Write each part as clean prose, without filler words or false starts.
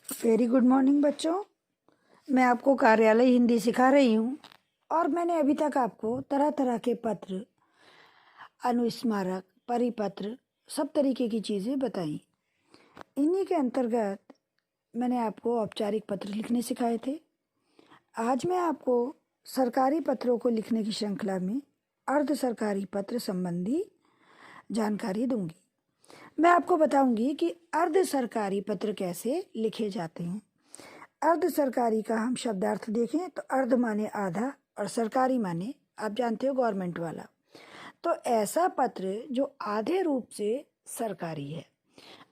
Very good morning बच्चों। मैं आपको कार्यालय हिंदी सिखा रही हूँ और मैंने अभी तक आपको तरह तरह के पत्र, अनुस्मारक, परिपत्र, सब तरीके की चीज़ें बताई। इन्हीं के अंतर्गत मैंने आपको औपचारिक पत्र लिखने सिखाए थे। आज मैं आपको सरकारी पत्रों को लिखने की श्रृंखला में अर्ध सरकारी पत्र संबंधी जानकारी दूंगी। मैं आपको बताऊंगी कि अर्ध सरकारी पत्र कैसे लिखे जाते हैं। अर्ध सरकारी का हम शब्दार्थ देखें तो अर्ध माने आधा और सरकारी माने आप जानते हो गवर्नमेंट वाला। तो ऐसा पत्र जो आधे रूप से सरकारी है।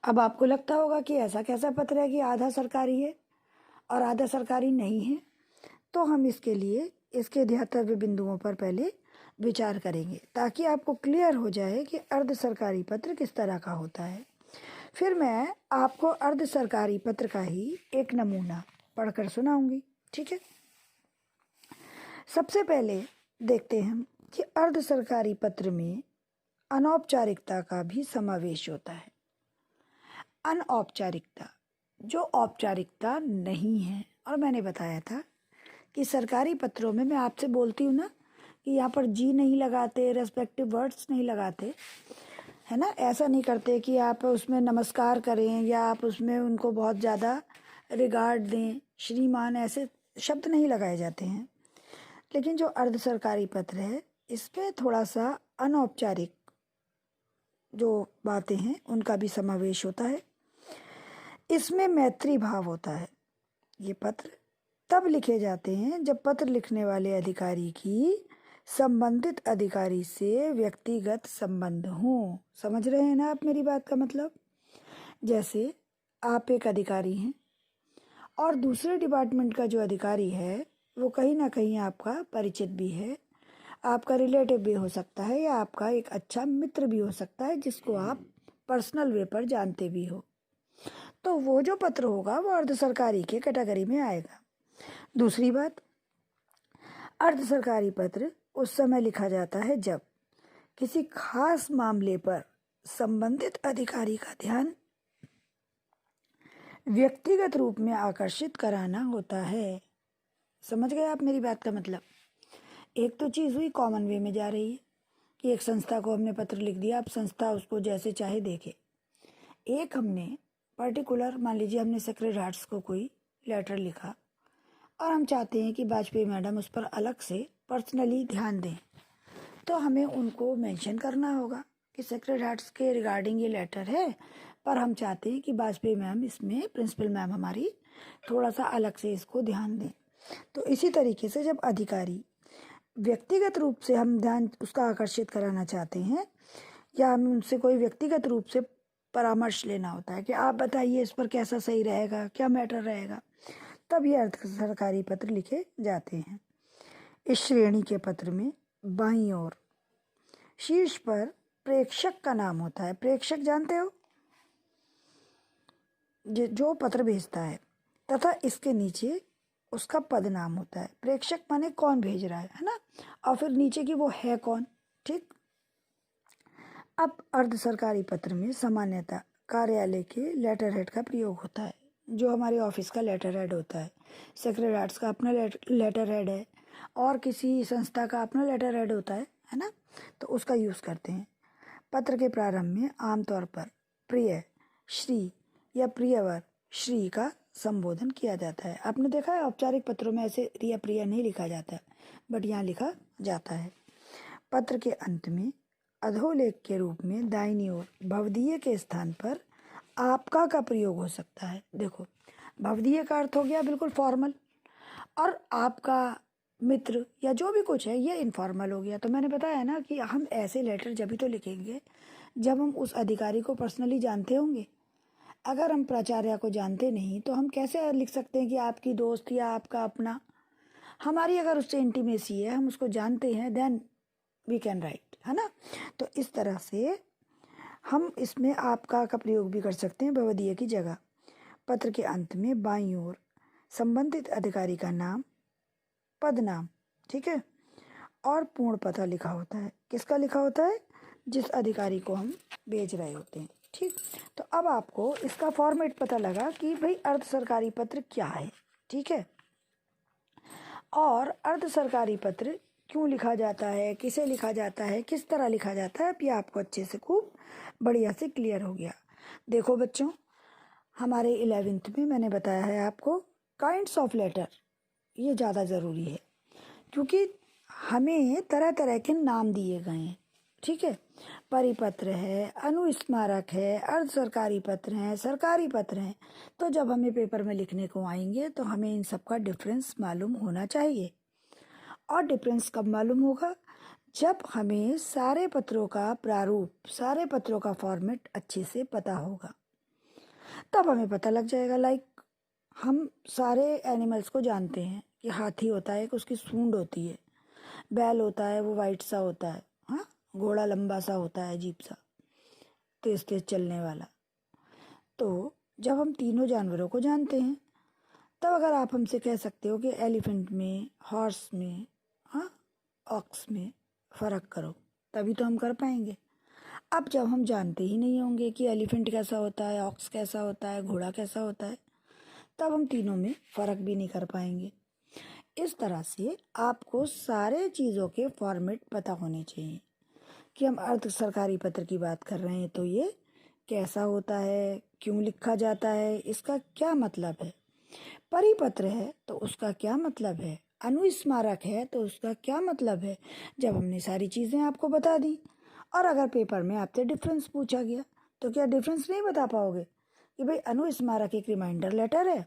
अब आपको लगता होगा कि ऐसा कैसा पत्र है कि आधा सरकारी है और आधा सरकारी नहीं है। तो हम इसके लिए इसके ध्यातव्य बिंदुओं पर पहले विचार करेंगे ताकि आपको क्लियर हो जाए कि अर्ध सरकारी पत्र किस तरह का होता है। फिर मैं आपको अर्ध सरकारी पत्र का ही एक नमूना पढ़कर सुनाऊंगी। ठीक है, सबसे पहले देखते हैं हम कि अर्ध सरकारी पत्र में अनौपचारिकता का भी समावेश होता है। अनौपचारिकता जो औपचारिकता नहीं है, और मैंने बताया था कि सरकारी पत्रों में मैं आपसे बोलती हूँ ना कि यहाँ पर जी नहीं लगाते, रेस्पेक्टिव वर्ड्स नहीं लगाते, है ना। ऐसा नहीं करते कि आप उसमें नमस्कार करें या आप उसमें उनको बहुत ज़्यादा रिगार्ड दें, श्रीमान, ऐसे शब्द नहीं लगाए जाते हैं। लेकिन जो अर्ध सरकारी पत्र है इसमें थोड़ा सा अनौपचारिक जो बातें हैं उनका भी समावेश होता है। इसमें मैत्री भाव होता है। ये पत्र तब लिखे जाते हैं जब पत्र लिखने वाले अधिकारी की संबंधित अधिकारी से व्यक्तिगत संबंध हो। समझ रहे हैं ना आप मेरी बात का मतलब? जैसे आप एक अधिकारी हैं और दूसरे डिपार्टमेंट का जो अधिकारी है वो कहीं ना कहीं आपका परिचित भी है, आपका रिलेटिव भी हो सकता है या आपका एक अच्छा मित्र भी हो सकता है जिसको आप पर्सनल वे पर जानते भी हो। तो वो जो पत्र होगा वो अर्ध सरकारी के कैटेगरी में आएगा। दूसरी बात, अर्ध सरकारी पत्र उस समय लिखा जाता है जब किसी खास मामले पर संबंधित अधिकारी का ध्यान व्यक्तिगत रूप में आकर्षित कराना होता है। समझ गए आप मेरी बात का मतलब? एक तो चीज़ हुई कॉमन वे में जा रही है कि एक संस्था को हमने पत्र लिख दिया, अब संस्था उसको जैसे चाहे देखे। एक हमने पर्टिकुलर, मान लीजिए हमने सेक्रेटरी हार्ट्स को कोई लेटर लिखा और हम चाहते हैं कि वाजपेयी मैडम उस पर अलग से पर्सनली ध्यान दें, तो हमें उनको मेंशन करना होगा कि सेक्रेटरी हार्ट्स के रिगार्डिंग ये लेटर है, पर हम चाहते हैं कि वाजपेयी मैम इसमें, प्रिंसिपल मैम हमारी, थोड़ा सा अलग से इसको ध्यान दें। तो इसी तरीके से जब अधिकारी व्यक्तिगत रूप से हम ध्यान उसका आकर्षित कराना चाहते हैं या हमें उनसे कोई व्यक्तिगत रूप से परामर्श लेना होता है कि आप बताइए इस पर कैसा सही रहेगा, क्या मैटर रहेगा, तब ये अर्ध सरकारी पत्र लिखे जाते हैं। इस श्रेणी के पत्र में बाईं ओर शीर्ष पर प्रेषक का नाम होता है। प्रेषक जानते हो, जो पत्र भेजता है, तथा इसके नीचे उसका पद नाम होता है। प्रेषक माने कौन भेज रहा है ना, और फिर नीचे की वो है कौन। ठीक, अब अर्ध सरकारी पत्र में सामान्यतः कार्यालय के लेटर हेड का प्रयोग होता है। जो हमारे ऑफिस का लेटर हेड होता है, सेक्रेटरीट्स का अपना लेटर हेड है और किसी संस्था का अपना लेटर हेड होता है ना, तो उसका यूज़ करते हैं। पत्र के प्रारंभ में आमतौर पर प्रिय, श्री या प्रियवर, श्री का संबोधन किया जाता है। आपने देखा है औपचारिक पत्रों में ऐसे रिया प्रिया नहीं लिखा जाता, बट यहाँ लिखा जाता है। पत्र के अंत में अधोलेख के रूप में दाहिनी ओर भवदीय के स्थान पर आपका का प्रयोग हो सकता है। देखो, भवदीय का अर्थ हो गया बिल्कुल फॉर्मल, और आपका, मित्र या जो भी कुछ है ये इनफॉर्मल हो गया। तो मैंने बताया ना कि हम ऐसे लेटर जब भी तो लिखेंगे जब हम उस अधिकारी को पर्सनली जानते होंगे। अगर हम प्राचार्य को जानते नहीं तो हम कैसे लिख सकते हैं कि आपकी दोस्त या आपका अपना? हमारी अगर उससे इंटीमेसी है, हम उसको जानते हैं, देन वी कैन राइट, है ना। तो इस तरह से हम इसमें आपका का प्रयोग भी कर सकते हैं भवदीय की जगह। पत्र के अंत में बाईं ओर संबंधित अधिकारी का नाम, पद नाम, ठीक है, और पूर्ण पता लिखा होता है। किसका लिखा होता है? जिस अधिकारी को हम भेज रहे होते हैं। ठीक, तो तो अब आपको इसका फॉर्मेट पता लगा कि भाई अर्ध सरकारी पत्र क्या है, ठीक है। और अर्ध सरकारी पत्र क्यों लिखा जाता है, किसे लिखा जाता है, किस तरह लिखा जाता है, अब ये आपको अच्छे से खूब बढ़िया से क्लियर हो गया। देखो बच्चों, हमारे 11th में मैंने बताया है आपको काइंड्स ऑफ लेटर, ये ज़्यादा ज़रूरी है क्योंकि हमें तरह तरह के नाम दिए गए हैं, ठीक है। परिपत्र है, अनुस्मारक है, अर्ध सरकारी पत्र हैं, सरकारी पत्र हैं। तो जब हमें पेपर में लिखने को आएंगे तो हमें इन सब का डिफरेंस मालूम होना चाहिए। और डिफरेंस कब मालूम होगा? जब हमें सारे पत्रों का प्रारूप, सारे पत्रों का फॉर्मेट अच्छे से पता होगा, तब हमें पता लग जाएगा। लाइक हम सारे एनिमल्स को जानते हैं कि हाथी होता है, कि उसकी सूंड होती है, बैल होता है वो वाइट सा होता है, हाँ, घोड़ा लंबा सा होता है, अजीब सा, तेज तेज चलने वाला। तो जब हम तीनों जानवरों को जानते हैं, तब अगर आप हमसे कह सकते हो कि एलिफेंट में, हॉर्स में, हाँ, ऑक्स में फ़र्क करो, तभी तो हम कर पाएंगे। अब जब हम जानते ही नहीं होंगे कि एलिफेंट कैसा होता है, ऑक्स कैसा होता है, घोड़ा कैसा होता है, तब हम तीनों में फ़र्क भी नहीं कर पाएंगे। इस तरह से आपको सारे चीज़ों के फॉर्मेट पता होने चाहिए कि हम अर्ध सरकारी पत्र की बात कर रहे हैं तो ये कैसा होता है, क्यों लिखा जाता है, इसका क्या मतलब है। परिपत्र है तो उसका क्या मतलब है, अनुस्मारक है तो उसका क्या मतलब है। जब हमने सारी चीज़ें आपको बता दी, और अगर पेपर में आपसे डिफरेंस पूछा गया तो क्या डिफरेंस नहीं बता पाओगे कि भाई अनुस्मारक एक रिमाइंडर लेटर है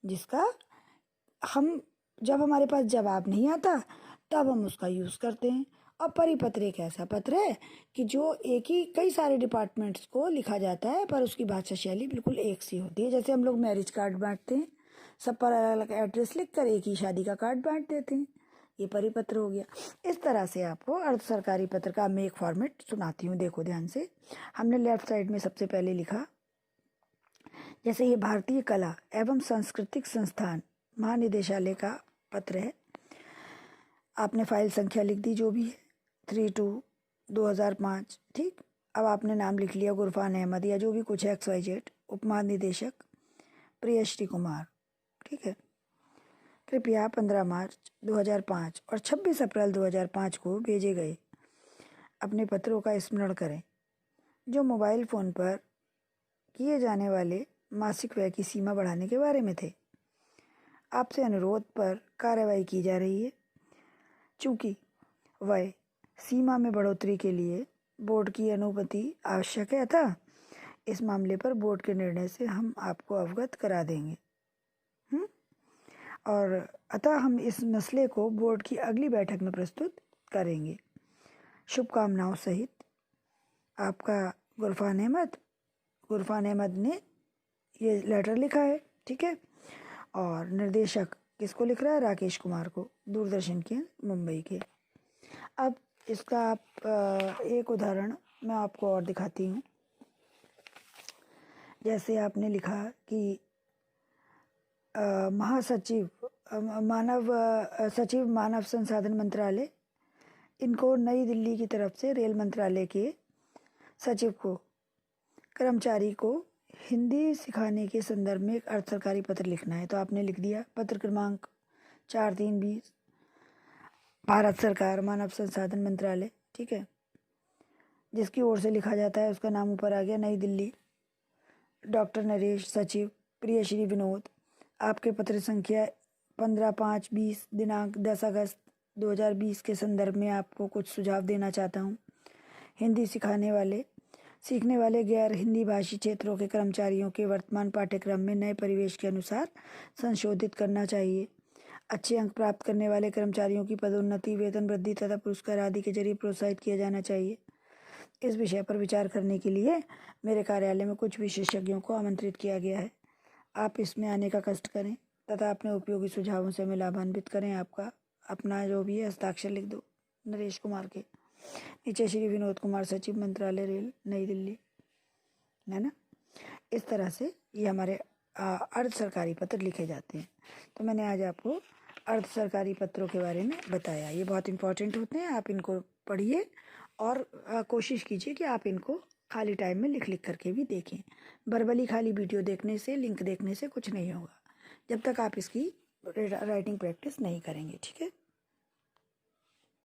जिसका हम, जब हमारे पास जवाब नहीं आता तब हम उसका यूज़ करते हैं। और परिपत्र एक ऐसा पत्र है कि जो एक ही कई सारे डिपार्टमेंट्स को लिखा जाता है, पर उसकी भाषा शैली बिल्कुल एक सी होती है। जैसे हम लोग मैरिज कार्ड बांटते हैं, सब पर अलग अलग एड्रेस लिख कर एक ही शादी का कार्ड बांट देते हैं, ये परिपत्र हो गया। इस तरह से आपको अर्ध सरकारी पत्र का मैं एक फॉर्मेट सुनाती हूँ, देखो ध्यान से। हमने लेफ्ट साइड में सबसे पहले लिखा, जैसे ये भारतीय कला एवं सांस्कृतिक संस्थान महानिदेशालय का पत्र है। आपने फाइल संख्या लिख दी जो भी है, 32/2005, ठीक। अब आपने नाम लिख लिया गुरफान अहमद या जो भी कुछ है, XYZ, उप महानिदेशक प्रियश्री कुमार, ठीक है। कृपया 15 मार्च 2005 और 26 अप्रैल 2005 को भेजे गए अपने पत्रों का स्मरण करें जो मोबाइल फ़ोन पर किए जाने वाले मासिक व्यय की सीमा बढ़ाने के बारे में थे। आपसे अनुरोध पर कार्रवाई की जा रही है। चूँकि व्यय सीमा में बढ़ोतरी के लिए बोर्ड की अनुमति आवश्यक है, अतः इस मामले पर बोर्ड के निर्णय से हम आपको अवगत करा देंगे। और अतः हम इस मसले को बोर्ड की अगली बैठक में प्रस्तुत करेंगे। शुभकामनाओं सहित आपका गुरफान अहमद। गुरफान अहमद ने ये लेटर लिखा है, ठीक है। और निर्देशक किसको लिख रहा है? राकेश कुमार को, दूरदर्शन के मुंबई के। अब इसका आप एक उदाहरण मैं आपको और दिखाती हूँ। जैसे आपने लिखा कि महासचिव सचिव मानव संसाधन मंत्रालय, इनको नई दिल्ली की तरफ से रेल मंत्रालय के सचिव को कर्मचारी को हिंदी सिखाने के संदर्भ में एक अर्ध सरकारी पत्र लिखना है। तो आपने लिख दिया पत्र क्रमांक 4320, भारत सरकार मानव संसाधन मंत्रालय, ठीक है। जिसकी ओर से लिखा जाता है उसका नाम ऊपर आ गया, नई दिल्ली, डॉक्टर नरेश, सचिव प्रिय श्री विनोद। आपके पत्र संख्या 15/5/20, दिनांक 10 अगस्त 2020 के संदर्भ में आपको कुछ सुझाव देना चाहता हूँ। हिंदी सीखने वाले गैर हिंदी भाषी क्षेत्रों के कर्मचारियों के वर्तमान पाठ्यक्रम में नए परिवेश के अनुसार संशोधित करना चाहिए। अच्छे अंक प्राप्त करने वाले कर्मचारियों की पदोन्नति, वेतन वृद्धि तथा पुरस्कार आदि के जरिए प्रोत्साहित किया जाना चाहिए। इस विषय पर विचार करने के लिए मेरे कार्यालय में कुछ विशेषज्ञों को आमंत्रित किया गया है। आप इसमें आने का कष्ट करें तथा अपने उपयोगी सुझावों से हमें लाभान्वित करें। आपका अपना जो भी है हस्ताक्षर लिख दो, नरेश कुमार के नीचे श्री विनोद कुमार, सचिव मंत्रालय रेल, नई दिल्ली, है ना। इस तरह से ये हमारे अर्ध सरकारी पत्र लिखे जाते हैं। तो मैंने आज आपको अर्ध सरकारी पत्रों के बारे में बताया। ये बहुत इंपॉर्टेंट होते हैं, आप इनको पढ़िए और कोशिश कीजिए कि आप इनको खाली टाइम में लिख लिख करके भी देखें। वर्बली खाली वीडियो देखने से, लिंक देखने से कुछ नहीं होगा जब तक आप इसकी राइटिंग प्रैक्टिस नहीं करेंगे। ठीक है।